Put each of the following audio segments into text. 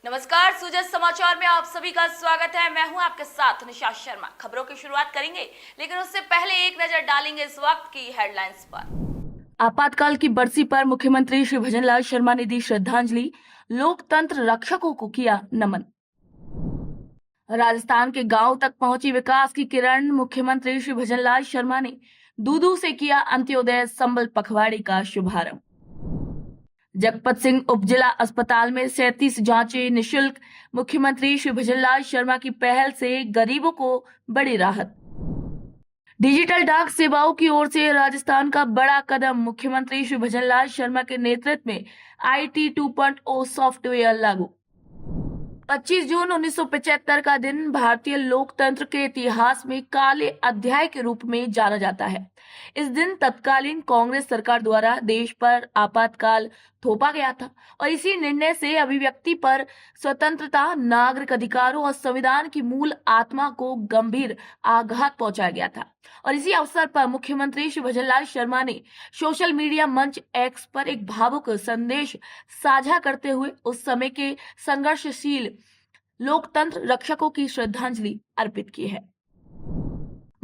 नमस्कार, सुजस समाचार में आप सभी का स्वागत है। मैं हूं आपके साथ निशा शर्मा। खबरों की शुरुआत करेंगे, लेकिन उससे पहले एक नजर डालेंगे इस वक्त की हेडलाइंस पर। आपातकाल की बरसी पर मुख्यमंत्री श्री भजनलाल शर्मा ने दी श्रद्धांजलि, लोकतंत्र रक्षकों को किया नमन। राजस्थान के गांव तक पहुंची विकास की किरण, मुख्यमंत्री श्री भजनलाल शर्मा ने दूदू से किया अंत्योदय संबल पखवाड़े का शुभारंभ। जगपत सिंह उपजिला अस्पताल में 37 जांचें निशुल्क, मुख्यमंत्री श्री भजनलाल शर्मा की पहल से गरीबों को बड़ी राहत। डिजिटल डाक सेवाओं की ओर से राजस्थान का बड़ा कदम, मुख्यमंत्री श्री भजनलाल शर्मा के नेतृत्व में IT 2.0 सॉफ्टवेयर लागू। 25 जून 1975 का दिन भारतीय लोकतंत्र के इतिहास में काले अध्याय के रूप में जाना जाता है। इस दिन तत्कालीन कांग्रेस सरकार द्वारा देश पर आपातकाल थोपा गया था और इसी निर्णय से अभिव्यक्ति पर स्वतंत्रता, नागरिक अधिकारों और संविधान की मूल आत्मा को गंभीर आघात पहुंचाया गया था। और इसी अवसर पर मुख्यमंत्री श्री भजनलाल शर्मा ने सोशल मीडिया मंच एक्स पर एक भावुक संदेश साझा करते हुए उस समय के संघर्षशील लोकतंत्र रक्षकों की श्रद्धांजलि अर्पित की है।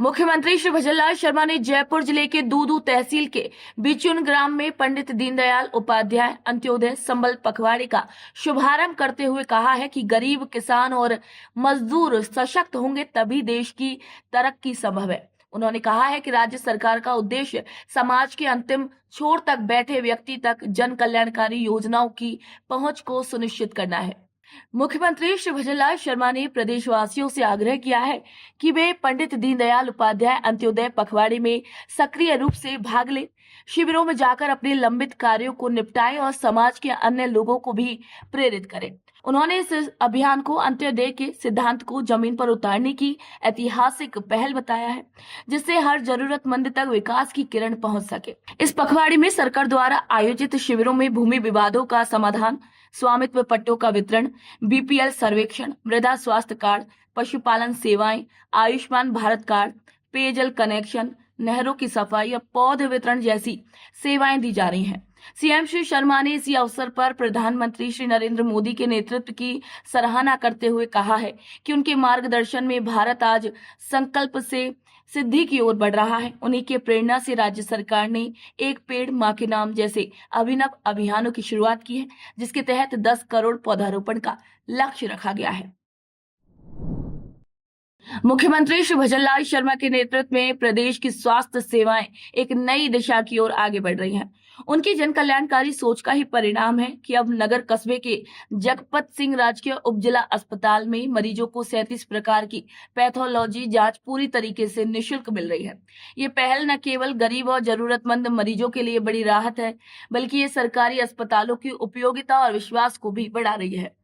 मुख्यमंत्री श्री भजनलाल शर्मा ने जयपुर जिले के दूदू तहसील के बिचुन ग्राम में पंडित दीनदयाल उपाध्याय अंत्योदय संबल पखवाड़े का शुभारंभ करते हुए कहा है कि गरीब, किसान और मजदूर सशक्त होंगे तभी देश की तरक्की संभव है। उन्होंने कहा है कि राज्य सरकार का उद्देश्य समाज के अंतिम छोर तक बैठे व्यक्ति तक जन कल्याणकारी योजनाओं की पहुंच को सुनिश्चित करना है। मुख्यमंत्री श्री भजनलाल शर्मा ने प्रदेशवासियों से आग्रह किया है कि वे पंडित दीनदयाल उपाध्याय अंत्योदय पखवाड़े में सक्रिय रूप से भाग लें, शिविरों में जाकर अपने लंबित कार्यों को निपटाएं और समाज के अन्य लोगों को भी प्रेरित करें। उन्होंने इस अभियान को अंत्योदय के सिद्धांत को जमीन पर उतारने की ऐतिहासिक पहल बताया है, जिससे हर जरूरतमंद तक विकास की किरण पहुंच सके। इस पखवाड़े में सरकार द्वारा आयोजित शिविरों में भूमि विवादों का समाधान, स्वामित्व पट्टों का वितरण, BPL सर्वेक्षण, मृदा स्वास्थ्य कार्ड, पशुपालन सेवाएं, आयुष्मान भारत कार्ड, पेयजल कनेक्शन, नहरों की सफाई और पौध वितरण जैसी सेवाएं दी जा रही हैं। CM श्री शर्मा ने इसी अवसर पर प्रधानमंत्री श्री नरेंद्र मोदी के नेतृत्व की सराहना करते हुए कहा है कि उनके मार्गदर्शन में भारत आज संकल्प से सिद्धि की ओर बढ़ रहा है। उन्हीं के प्रेरणा से राज्य सरकार ने एक पेड़ मां के नाम जैसे अभिनव अभियानों की शुरुआत की है, जिसके तहत 10 करोड़ पौधारोपण का लक्ष्य रखा गया है। मुख्यमंत्री श्री भजनलाल शर्मा के नेतृत्व में प्रदेश की स्वास्थ्य सेवाएं एक नई दिशा की ओर आगे बढ़ रही हैं। उनकी जन कल्याणकारी सोच का ही परिणाम है कि अब नगर कस्बे के जगपत सिंह राजकीय उपजिला अस्पताल में मरीजों को 37 प्रकार की पैथोलॉजी जांच पूरी तरीके से निशुल्क मिल रही है। ये पहल न केवल गरीब और जरूरतमंद मरीजों के लिए बड़ी राहत है, बल्कि ये सरकारी अस्पतालों की उपयोगिता और विश्वास को भी बढ़ा रही है।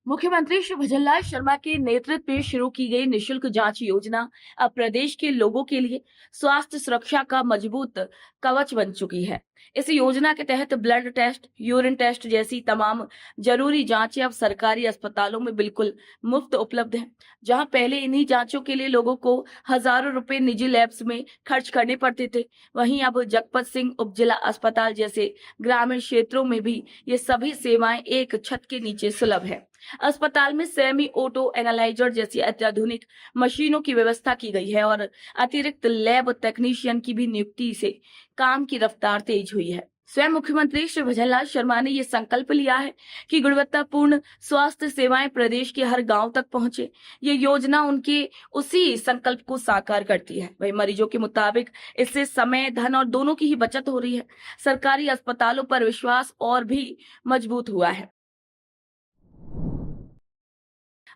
मुख्यमंत्री श्री भजनलाल शर्मा के नेतृत्व में शुरू की गई निशुल्क जांच योजना अब प्रदेश के लोगों के लिए स्वास्थ्य सुरक्षा का मजबूत कवच बन चुकी है। इस योजना के तहत ब्लड टेस्ट, यूरिन टेस्ट जैसी तमाम जरूरी जांचें अब सरकारी अस्पतालों में बिल्कुल मुफ्त उपलब्ध हैं। जहां पहले इन्हीं जांचों के लिए लोगों को हजारों रुपए निजी लैब्स में खर्च करने पड़ते थे, वहीं अब जगपत सिंह उपजिला अस्पताल जैसे ग्रामीण क्षेत्रों में भी ये सभी सेवाएं एक छत के नीचे सुलभ है। अस्पताल में सेमी ऑटो एनालाइजर जैसी अत्याधुनिक मशीनों की व्यवस्था की गई है और अतिरिक्त लैब टेक्नीशियन की भी नियुक्ति से काम की रफ्तार तेज हुई है। स्वयं मुख्यमंत्री श्री भजनलाल शर्मा ने ये संकल्प लिया है कि गुणवत्तापूर्ण स्वास्थ्य सेवाएं प्रदेश के हर गांव तक पहुंचे। ये योजना उनके उसी संकल्प को साकार करती है। वही मरीजों के मुताबिक इससे समय, धन और दोनों की ही बचत हो रही है। सरकारी अस्पतालों पर विश्वास और भी मजबूत हुआ है।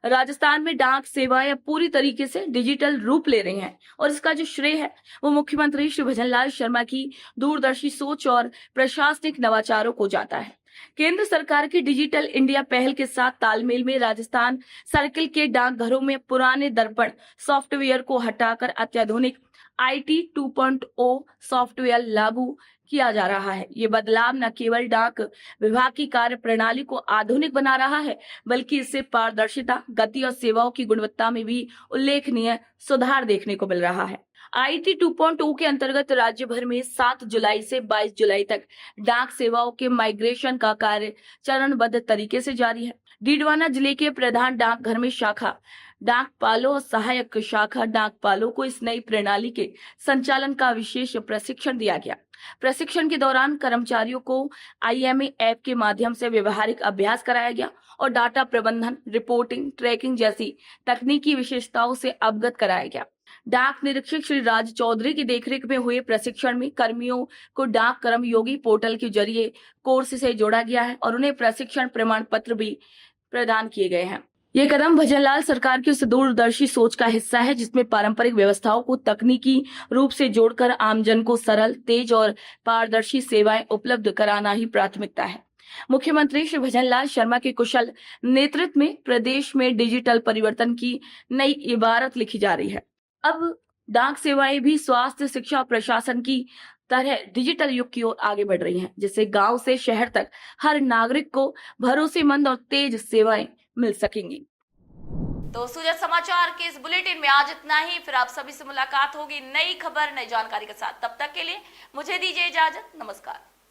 राजस्थान में डाक सेवाएं अब पूरी तरीके से डिजिटल रूप ले रही हैं और इसका जो श्रेय है वो मुख्यमंत्री श्री भजनलाल शर्मा की दूरदर्शी सोच और प्रशासनिक नवाचारों को जाता है। केंद्र सरकार की डिजिटल इंडिया पहल के साथ तालमेल में राजस्थान सर्किल के डाकघरों में पुराने दर्पण सॉफ्टवेयर को हटाकर अत्याधुनिक IT 2.0 सॉफ्टवेयर लागू किया जा रहा है। ये बदलाव न केवल डाक विभाग की कार्य प्रणाली को आधुनिक बना रहा है, बल्कि इससे पारदर्शिता, गति और सेवाओं की गुणवत्ता में भी उल्लेखनीय सुधार देखने को मिल रहा है। IT 2.0 के अंतर्गत राज्य भर में 7 जुलाई से 22 जुलाई तक डाक सेवाओं के माइग्रेशन का कार्य चरणबद्ध तरीके से जारी है। डीडवाना जिले के प्रधान डाकघर में शाखा डाकपालों और सहायक शाखा डाकपालों को इस नई प्रणाली के संचालन का विशेष प्रशिक्षण दिया गया। प्रशिक्षण के दौरान कर्मचारियों को आईएमए ऐप के माध्यम से व्यवहारिक अभ्यास कराया गया और डाटा प्रबंधन, रिपोर्टिंग, ट्रैकिंग जैसी तकनीकी विशेषताओं से अवगत कराया गया। डाक निरीक्षक श्री राज चौधरी की देखरेख में हुए प्रशिक्षण में कर्मियों को डाक कर्मयोगी पोर्टल के जरिए कोर्स से जोड़ा गया है और उन्हें प्रशिक्षण प्रमाण पत्र भी प्रदान किए गए हैं। ये कदम भजनलाल सरकार की उस दूरदर्शी सोच का हिस्सा है जिसमें पारंपरिक व्यवस्थाओं को तकनीकी रूप से जोड़कर आमजन को सरल, तेज और पारदर्शी सेवाएं उपलब्ध कराना ही प्राथमिकता है। मुख्यमंत्री श्री भजनलाल शर्मा के कुशल नेतृत्व में प्रदेश में डिजिटल परिवर्तन की नई इबारत लिखी जा रही है। अब डाक सेवाएं भी स्वास्थ्य, शिक्षा और प्रशासन की तरह डिजिटल युग की ओर आगे बढ़ रही हैं, जिससे गांव से शहर तक हर नागरिक को भरोसेमंद और तेज सेवाएं मिल सकेंगी। तो सूरज समाचार के इस बुलेटिन में आज इतना ही। फिर आप सभी से मुलाकात होगी नई खबर, नई जानकारी के साथ। तब तक के लिए मुझे दीजिए इजाजत। नमस्कार।